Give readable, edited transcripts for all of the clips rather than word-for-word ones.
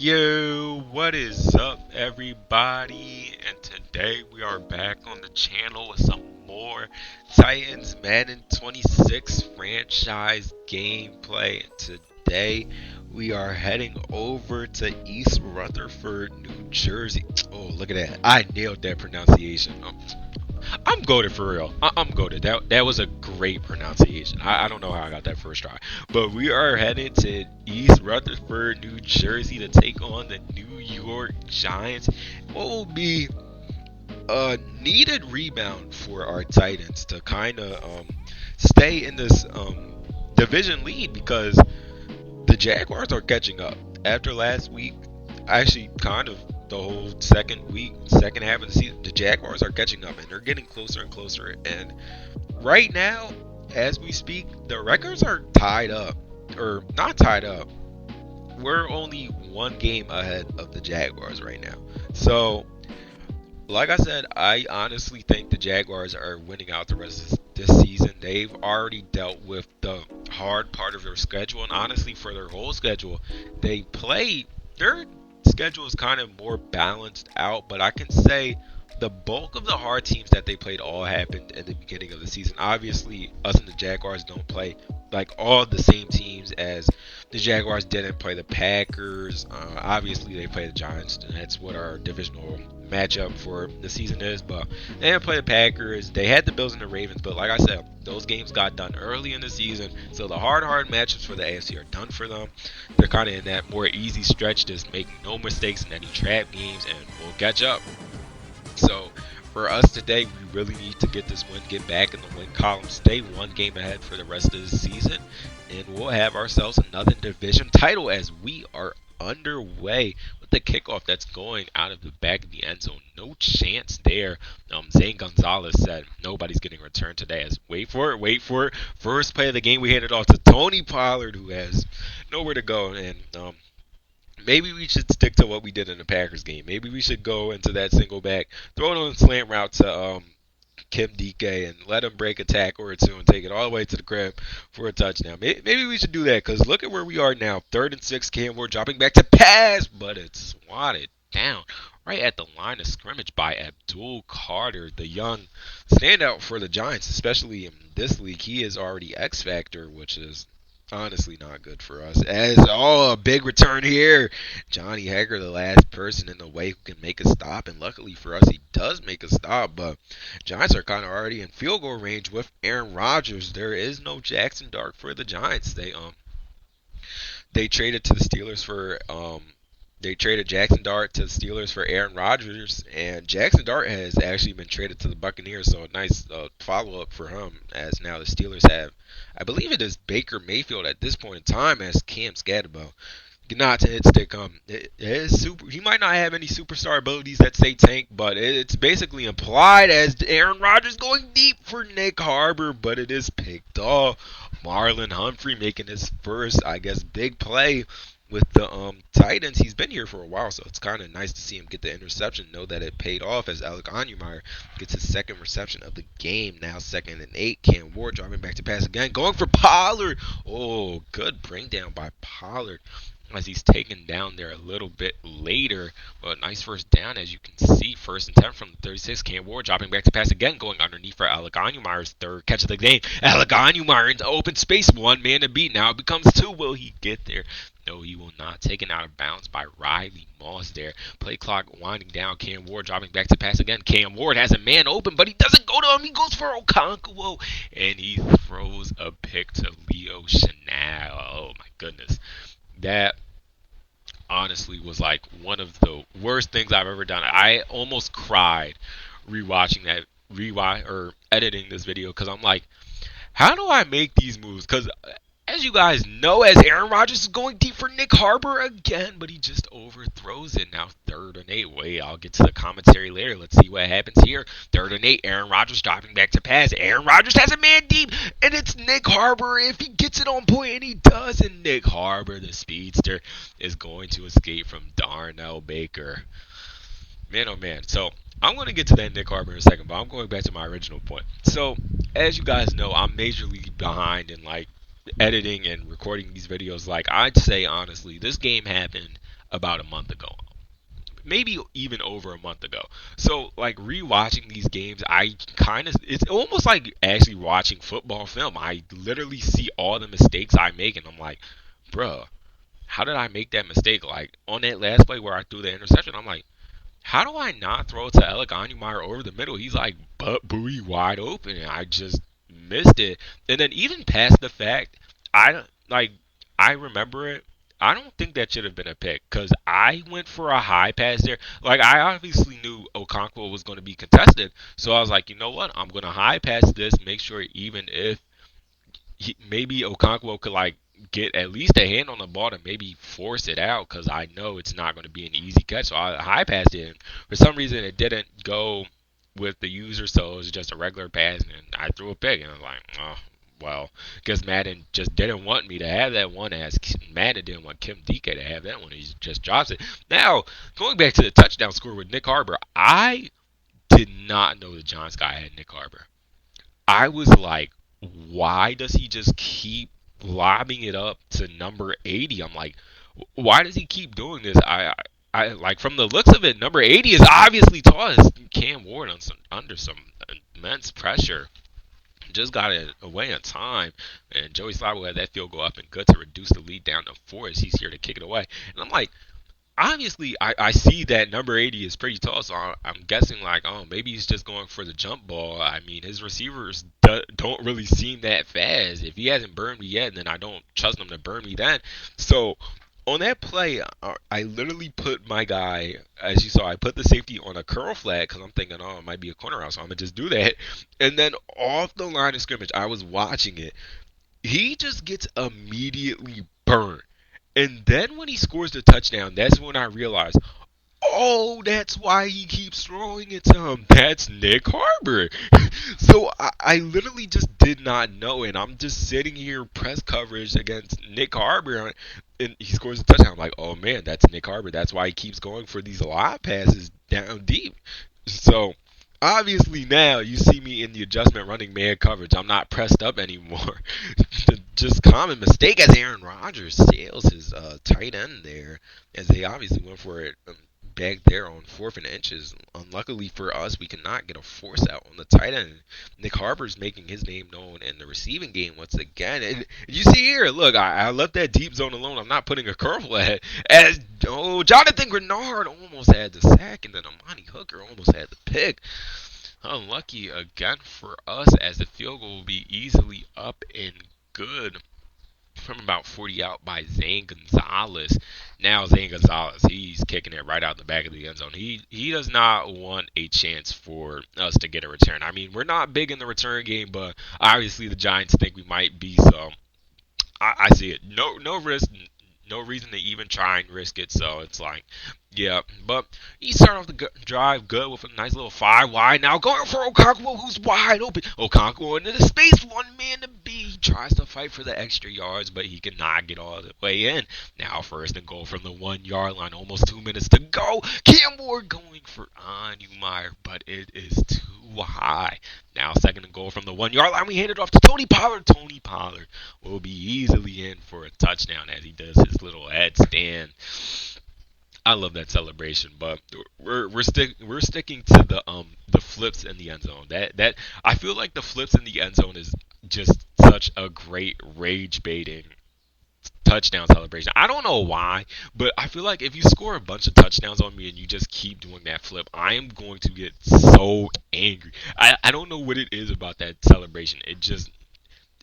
Yo, what is up, everybody? And today we are back on the channel with some more Titans Madden 26 franchise gameplay. And today we are heading over to East Rutherford, New Jersey. Oh, look at that. I nailed that pronunciation. I'm goaded for real. I'm goaded. That was a great pronunciation. I don't know how I got that first try. But we are headed to East Rutherford, New Jersey to take on the New York Giants. What will be a needed rebound for our Titans to kind of stay in this division lead because the Jaguars are catching up. After last week, actually, kind of the whole second half of the season, the Jaguars are catching up and they're getting closer and closer. And right now, as we speak, the records are tied up, or not tied up. We're only one game ahead of the Jaguars right now. So, like I said, I honestly think the Jaguars are winning out the rest of this season. They've already dealt with the hard part of their schedule, and honestly, for their whole schedule, they play their schedule is kind of more balanced out. But I can say the bulk of the hard teams that they played all happened in the beginning of the season. Obviously, us and the Jaguars don't play like all the same teams as the Jaguars didn't play the Packers. Obviously, they play the Giants, and that's what our divisional matchup for the season is. But they didn't play the Packers. They had the Bills and the Ravens. But like I said, those games got done early in the season. So the hard matchups for the AFC are done for them. They're kind of in that more easy stretch, just making no mistakes in any trap games, and we'll catch up. So for us today, we really need to get this win, get back in the win column, stay one game ahead for the rest of the season, and we'll have ourselves another division title as we are underway with the kickoff that's going out of the back of the end zone. No chance there. Zane Gonzalez said nobody's getting returned today. As wait for it, wait for it. First play of the game, we handed off to Tony Pollard, who has nowhere to go, and maybe we should stick to what we did in the Packers game. Maybe we should go into that single back, throw it on a slant route to Kim DK and let him break a tackle or two and take it all the way to the crib for a touchdown. Maybe we should do that because look at where we are now. 3rd and 6, Cam Ward dropping back to pass, but it's swatted down right at the line of scrimmage by Abdul Carter, the young standout for the Giants, especially in this league. He is already X Factor, which is honestly not good for us. As a big return here. Johnny Hager, the last person in the way who can make a stop, and luckily for us, he does make a stop. But Giants are kind of already in field goal range with Aaron Rodgers. There is no Jackson Dart for the Giants. They traded to the Steelers for they traded Jackson Dart to the Steelers for Aaron Rodgers, and Jackson Dart has actually been traded to the Buccaneers, so a nice follow-up for him, as now the Steelers have, I believe it is Baker Mayfield at this point in time as Cam Scatterbo. Not to hit stick. It is super. He might not have any superstar abilities that say tank, but it's basically implied as Aaron Rodgers going deep for Nick Harbor, but it is picked off. Marlon Humphrey making his first, I guess, big play with the Titans. He's been here for a while, so it's kind of nice to see him get the interception. Know that it paid off as Alec Onyemeyer gets his second reception of the game. Now 2nd and 8. Cam Ward driving back to pass again, going for Pollard. Oh, good bring down by Pollard as he's taken down there a little bit later. But nice first down, as you can see. 1st and 10 from the 36. Cam Ward dropping back to pass again, going underneath for Alec Onyemer's 3rd catch of the game. Alec Onyemeyer into open space, 1 man to beat. Now it becomes 2. Will he get there? No, he will not. Taken out of bounds by Riley Moss there. Play clock winding down. Cam Ward dropping back to pass again. Cam Ward has a man open, but he doesn't go to him. He goes for Okonkwo, and he throws a pick to Leo Chanel. Oh, my goodness. That honestly was like one of the worst things I've ever done. I almost cried rewatching that, or editing this video, because I'm like, how do I make these moves? Because as you guys know, as Aaron Rodgers is going deep for Nick Harbor again, but he just overthrows it. Now 3rd and 8. Wait, I'll get to the commentary later. Let's see what happens here. 3rd and 8. Aaron Rodgers dropping back to pass. Aaron Rodgers has a man deep, and it's Nick Harbor if he gets it on point, and he does. And Nick Harbor, the speedster, is going to escape from Darnell Baker. Man, oh man. So I'm going to get to that Nick Harbor in a second, but I'm going back to my original point. So as you guys know, I'm majorly behind in like editing and recording these videos. Like, I'd say honestly, this game happened about a month ago, maybe even over a month ago. So like rewatching these games, I kind of it's almost like actually watching football film. I literally see all the mistakes I make, and I'm like, bruh, how did I make that mistake? Like on that last play where I threw the interception, I'm like, how do I not throw it to Alec Meyer over the middle? He's like butt buoy wide open, and I just missed it. And then even past the fact, I like I remember it. I don't think that should have been a pick because I went for a high pass there. Like I obviously knew Okonkwo was going to be contested, so I was like, you know what? I'm going to high pass this, make sure even if maybe Okonkwo could like get at least a hand on the ball to maybe force it out because I know it's not going to be an easy catch. So I high passed it. And for some reason, it didn't go with the user, so it was just a regular pass, and I threw a pick. And I was like, oh, well, because Madden just didn't want me to have that one, as Madden didn't want Kim DK to have that one. He just drops it. Now, going back to the touchdown score with Nick Harbor, I did not know the Giants guy had Nick Harbor. I was like, why does he just keep lobbing it up to number 80? I'm like, why does he keep doing this? I like from the looks of it, number 80 is obviously tall as Cam Ward under some immense pressure. Just got it away on time, and Joey Slabo had that field goal up and good to reduce the lead down to 4 as he's here to kick it away. And I'm like, obviously I see that number 80 is pretty tall, so I'm guessing like, oh, maybe he's just going for the jump ball. I mean, his receivers don't really seem that fast. If he hasn't burned me yet, then I don't trust him to burn me then. So on that play, I literally put my guy, as you saw, I put the safety on a curl flag because I'm thinking, oh, it might be a corner out, so I'm gonna just do that. And then off the line of scrimmage, I was watching it. He just gets immediately burned. And then when he scores the touchdown, that's when I realized, oh, that's why he keeps throwing it to him. That's Nick Harbor. So I literally just did not know, and I'm just sitting here press coverage against Nick Harbor, and he scores a touchdown. I'm like, oh man, that's Nick Harbor. That's why he keeps going for these live passes down deep. So obviously now you see me in the adjustment running man coverage. I'm not pressed up anymore. Just common mistake as Aaron Rodgers sails his tight end there, as they obviously went for it back there on 4th and inches. Unluckily for us, we cannot get a force out on the tight end. Nick Harper's making his name known in the receiving game once again. And you see here, look, I left that deep zone alone. I'm not putting a curl at. As Jonathan Grenard almost had the sack, and then Amani Hooker almost had the pick. Unlucky again for us, as the field goal will be easily up and good from about 40 out by Zane Gonzalez. Now Zane Gonzalez, he's kicking it right out the back of the end zone. He does not want a chance for us to get a return. I mean, we're not big in the return game, but obviously the Giants think we might be, so I see it. No risk, no reason to even try and risk it. So it's like, yeah. But he started off the drive good with a nice little 5 wide. Now going for Okonkwo, who's wide open. Okonkwo into the space, one man to beat. He tries to fight for the extra yards, but he cannot get all the way in. Now 1st and goal from the 1 yard line. Almost 2 minutes to go. Cam Ward going for Meyer, but it is too high. Now 2nd and goal from the 1 yard line. We hand it off to Tony Pollard. Tony Pollard will be easily in for a touchdown as he does his little headstand. I love that celebration, but we're sticking to the flips in the end zone. That I feel like the flips in the end zone is just such a great rage baiting touchdown celebration. I don't know why, but I feel like if you score a bunch of touchdowns on me and you just keep doing that flip, I am going to get so angry. I don't know what it is about that celebration.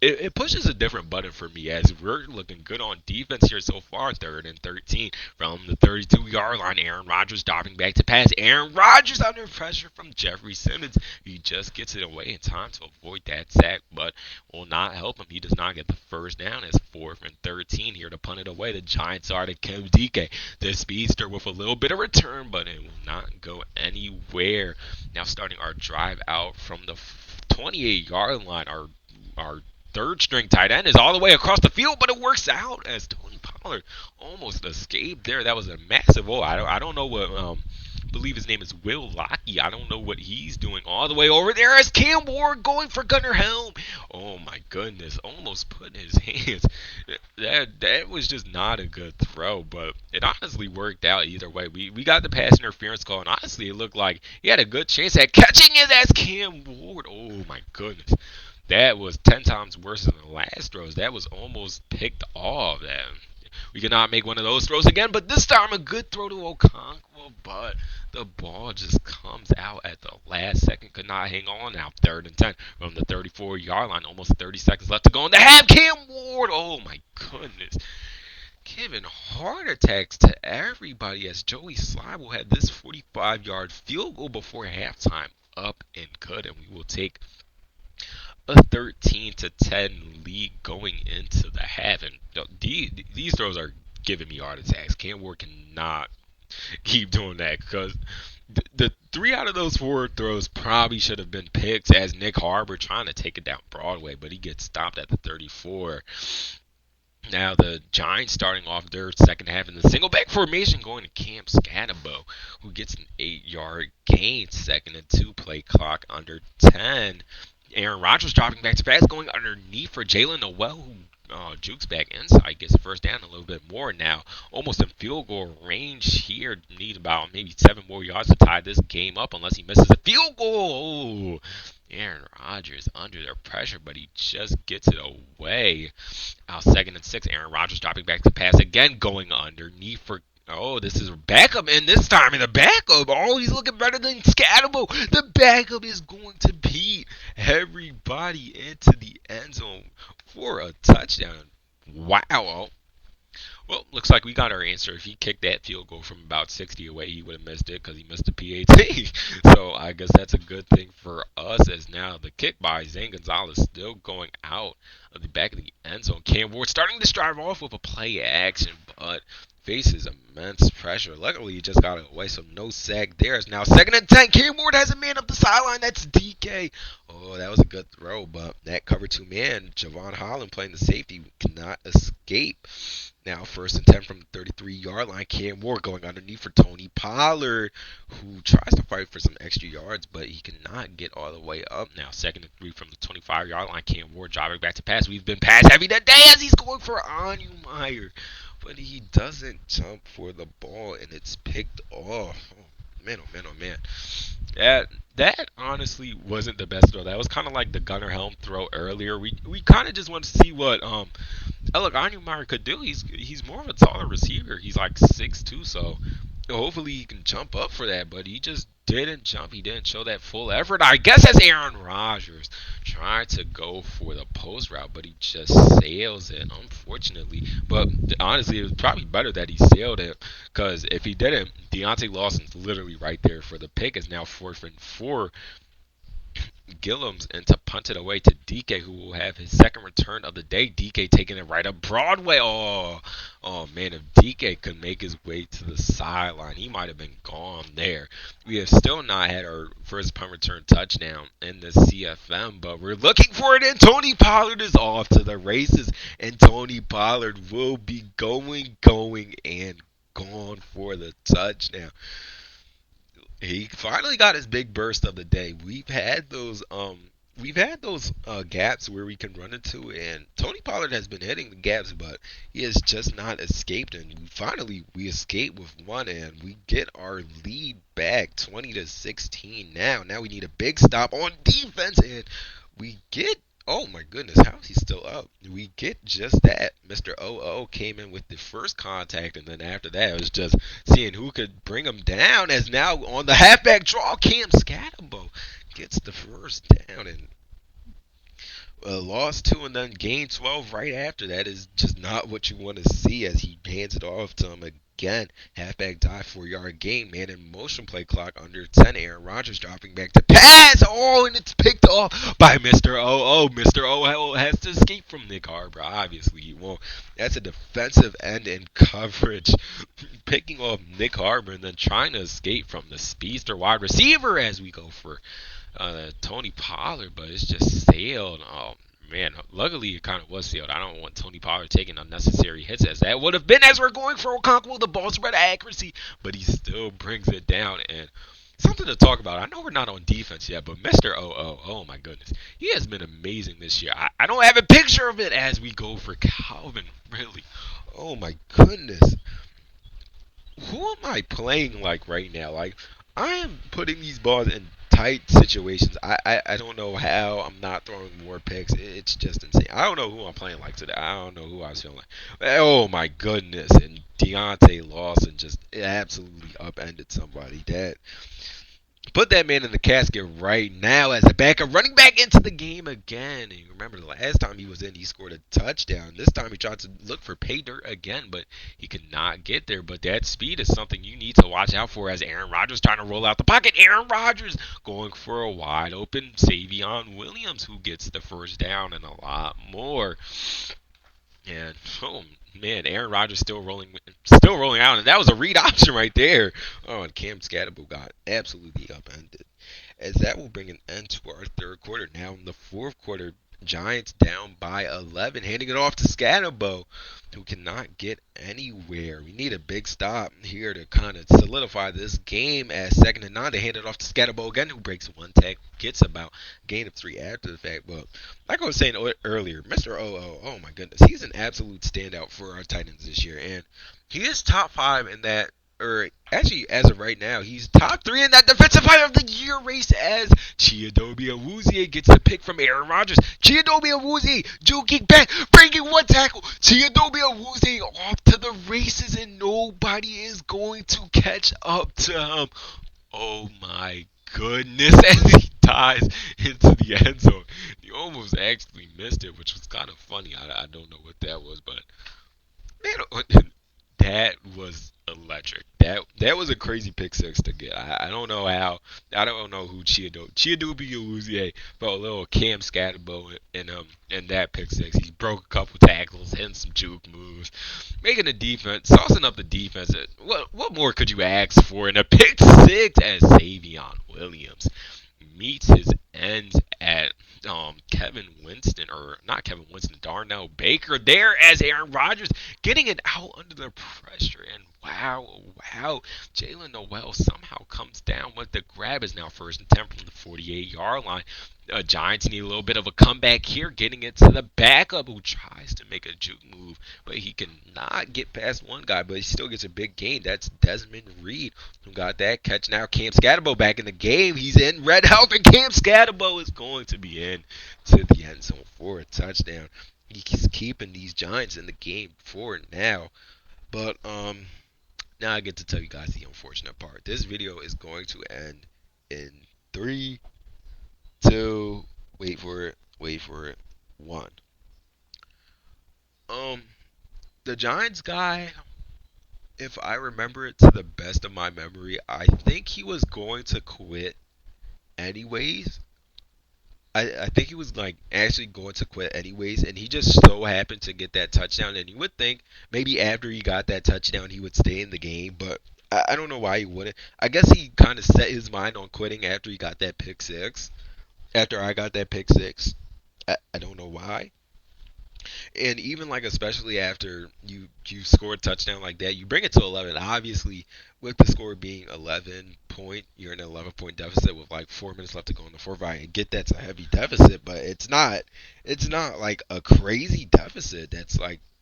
It pushes a different button for me, as we're looking good on defense here so far. 3rd and 13 from the 32-yard line. Aaron Rodgers dropping back to pass. Aaron Rodgers under pressure from Jeffrey Simmons. He just gets it away in time to avoid that sack, but will not help him. He does not get the first down. It's 4th and 13 here to punt it away. The Giants are to Kim DK, the speedster, with a little bit of return, but it will not go anywhere. Now starting our drive out from the 28-yard line. Our third string tight end is all the way across the field, but it works out as Tony Pollard almost escaped there. That was a massive. I don't know what believe his name is Will Lockey. I don't know what he's doing all the way over there as Cam Ward going for Gunnar Helm. Oh my goodness, almost put in his hands. That was just not a good throw, but it honestly worked out either way. We got the pass interference call, and honestly, it looked like he had a good chance at catching it as Cam Ward. Oh my goodness. That was 10 times worse than the last throws. That was almost picked off. That we cannot make one of those throws again, but this time a good throw to Okonkwo, but the ball just comes out at the last second. Could not hang on now. 3rd and 10 from the 34-yard line. Almost 30 seconds left to go in the half. Cam Ward, oh my goodness. Giving heart attacks to everybody as Joey Slible had this 45-yard field goal before halftime up and good, and we will take a 13-10 lead going into the half. And these throws are giving me heart attacks. Cam Ward cannot keep doing that because the 3 out of those 4 throws probably should have been picks as Nick Harbor trying to take it down Broadway, but he gets stopped at the 34. Now the Giants starting off their second half in the single back formation going to Cam Scatabo, who gets an 8-yard gain, 2nd and 2 play clock under 10. Aaron Rodgers dropping back to pass, going underneath for Jalen Noel, who jukes back inside, gets a first down a little bit more now. Almost in field goal range here. Need about maybe 7 more yards to tie this game up unless he misses a field goal. Aaron Rodgers under their pressure, but he just gets it away. Out 2nd and 6. Aaron Rodgers dropping back to pass again, going underneath for this is backup, and this time in the backup, he's looking better than Scatabo. The backup is going to beat everybody into the end zone for a touchdown. Wow. Well, looks like we got our answer. If he kicked that field goal from about 60 away, he would have missed it because he missed the PAT. So I guess that's a good thing for us, as now the kick by Zane Gonzalez still going out of the back of the end zone. Cam Ward starting to drive off with a play action, but faces immense pressure. Luckily, he just got it away, so no sack there. It's now 2nd and 10. Cam Ward has a man up the sideline. That's DK. Oh, that was a good throw, but that cover 2 man, Javon Holland playing the safety, cannot escape. Now 1st and 10 from the 33-yard line. Cam Ward going underneath for Tony Pollard, who tries to fight for some extra yards, but he cannot get all the way up. Now 2nd and 3 from the 25-yard line. Cam Ward driving back to pass. We've been pass heavy today as he's going for Meyer, but he doesn't jump for the ball, and it's picked off. Oh, man, oh, man, oh, man. That honestly wasn't the best throw. That was kind of like the Gunnar Helm throw earlier. We kind of just want to see what look, Meyer could do. He's more of a taller receiver. He's like 6'2", so hopefully he can jump up for that. But he just didn't jump. He didn't show that full effort. I guess as Aaron Rodgers tried to go for the post route, but he just sails it, unfortunately. But honestly, it was probably better that he sailed it, because if he didn't, Deontay Lawson's literally right there for the pick. Is now 4th and 4. Gillums and to punt it away to DK, who will have his second return of the day. DK taking it right up Broadway. Oh man, if DK could make his way to the sideline, he might have been gone there. We have still not had our first punt return touchdown in the CFM, but we're looking for it, and Tony Pollard is off to the races, and Tony Pollard will be going, and gone for the touchdown. He finally got his big burst of the day. We've had those gaps where we can run into, and Tony Pollard has been hitting the gaps, but he has just not escaped. And we escape with one, and we get our lead back, 20-16. Now we need a big stop on defense, and we get. Oh my goodness, how is he still up? We get just that. Mr. OO came in with the first contact, and then after that, it was just seeing who could bring him down. As now on the halfback draw, Cam Scatabo gets the first down and lost 2 and then gained 12 right after that. Is just not what you want to see, as he hands it off to him again. Halfback dive, 4-yard gain, man in motion, play clock under 10. Aaron Rodgers dropping back to pass. Oh, and it's picked off by Mr. OO. Mr. OO has to escape from Nick Harbor. Obviously, he won't. That's a defensive end in coverage. Picking off Nick Harbor and then trying to escape from the speedster wide receiver as we go for Tony Pollard, but it's just sailed. Oh, Man, luckily it kind of was sealed. I don't want Tony Pollard taking unnecessary hits as that would have been as we're going for Okonkwo, the ball spread accuracy, but he still brings it down. And something to talk about. I know we're not on defense yet, but Mr. OO, oh my goodness, he has been amazing this year. I don't have a picture of it as we go for Calvin, really. Oh my goodness. Who am I playing like right now? Like, I am putting these balls in tight situations. I don't know how I'm not throwing more picks. It's just insane. I don't know who I'm playing like today. I don't know who I was feeling like. Oh my goodness. And Deontay Lawson just absolutely upended somebody. That put that man in the casket right now as a backup, running back into the game again. And you remember the last time he was in, he scored a touchdown. This time he tried to look for pay dirt again, but he could not get there. But that speed is something you need to watch out for as Aaron Rodgers trying to roll out the pocket. Aaron Rodgers going for a wide open Savion Williams who gets the first down and a lot more. And oh man, Aaron Rodgers still rolling out, and that was a read option right there. Oh, and Cam Scatterbo got absolutely upended. As that will bring an end to our third quarter. Now in the fourth quarter, Giants down by 11, handing it off to Scatterbo, who cannot get anywhere. We need a big stop here to kind of solidify this game. As second and 9, they hand it off to Scatterbo again, who breaks one tackle, gets about a gain of 3 after the fact. But like I was saying earlier, Mr. OO, oh my goodness, he's an absolute standout for our Titans this year, and he is top 5 in that, or actually, as of right now, he's top 3 in that Defensive Player of the Year race as Chiadobe Awuzie gets the pick from Aaron Rodgers. Chiadobe Awuzie juking back, breaking one tackle. Chiadobe Awuzie off to the races, and nobody is going to catch up to him. Oh my goodness, as he dives into the end zone. He almost actually missed it, which was kind of funny. I don't know what that was, but man, that was electric. That was a crazy pick six to get. I don't know how. I don't know who Chiadobe Awuzie felt a little Cam Scatterbo in that pick six. He broke a couple tackles, hitting some juke moves, making the defense, saucing up the defense. What more could you ask for in a pick six as Savion Williams meets his ends at Kevin Winston, or not Kevin Winston, Darnell Baker there as Aaron Rodgers getting it out under the pressure. And wow, Jalen Noel somehow comes down with the grab. Is now first and 10 from the 48-yard line. Giants need a little bit of a comeback here, getting it to the backup who tries to make a juke move, but he cannot get past one guy, but he still gets a big gain. That's Desmond Reed who got that catch. Now Cam Scatterbo back in the game. He's in red help, and Cam Scatterbo is going to be in to the end zone for a touchdown. He's keeping these Giants in the game for now. But now I get to tell you guys the unfortunate part. This video is going to end in 3, 2, wait for it, 1. Um, the Giants guy, if I remember it to the best of my memory, I think he was going to quit anyways. I think he was like actually going to quit anyways, and he just so happened to get that touchdown. And you would think maybe after he got that touchdown, he would stay in the game, but I don't know why he wouldn't. I guess he kind of set his mind on quitting after he got that pick six. After I got that pick six, I don't know why. And even like especially after you score a touchdown like that, you bring it to 11. Obviously, with the score being 11 point, you're in an 11-point deficit with like 4 minutes left to go in the fourth. I get that's a heavy deficit, but it's not like a crazy deficit.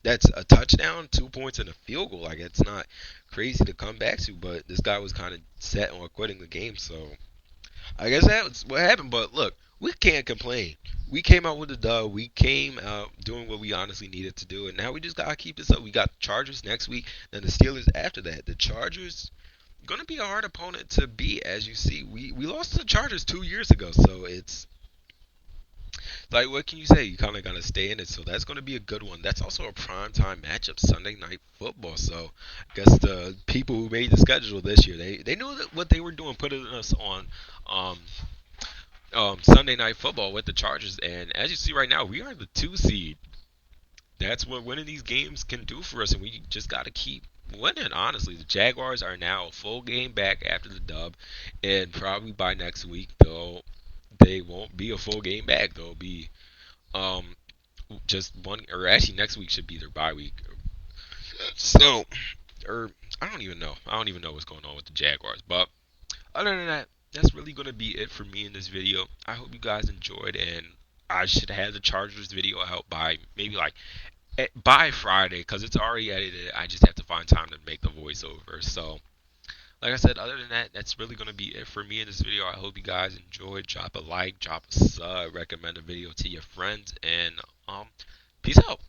That's a touchdown, 2 points, and a field goal. Like it's not crazy to come back to. But this guy was kind of set on quitting the game, so I guess that's what happened. But look, we can't complain. We came out with a dub. We came out doing what we honestly needed to do, and now we just gotta keep this up. We got the Chargers next week, then the Steelers after that. The Chargers gonna be a hard opponent to beat, as you see. We lost to the Chargers 2 years ago, so it's like what can you say? You kind of gotta stay in it. So that's gonna be a good one. That's also a prime time matchup, Sunday Night Football. So I guess the people who made the schedule this year, they knew that what they were doing, putting us on. Um, Sunday Night Football with the Chargers, and as you see right now, we are the 2 seed. That's what winning these games can do for us, and we just got to keep winning. Honestly, the Jaguars are now a full game back after the dub, and probably by next week, though, they won't be a full game back. They'll be Um, just one, or actually next week should be their bye week. So, or I don't even know. I don't even know what's going on with the Jaguars. But other than that, that's really gonna be it for me in this video. I hope you guys enjoyed, and I should have the Chargers video out by maybe like by Friday because it's already edited. I just have to find time to make the voiceover. So, like I said, other than that, that's really gonna be it for me in this video. I hope you guys enjoyed. Drop a like, drop a sub, recommend the video to your friends, and peace out.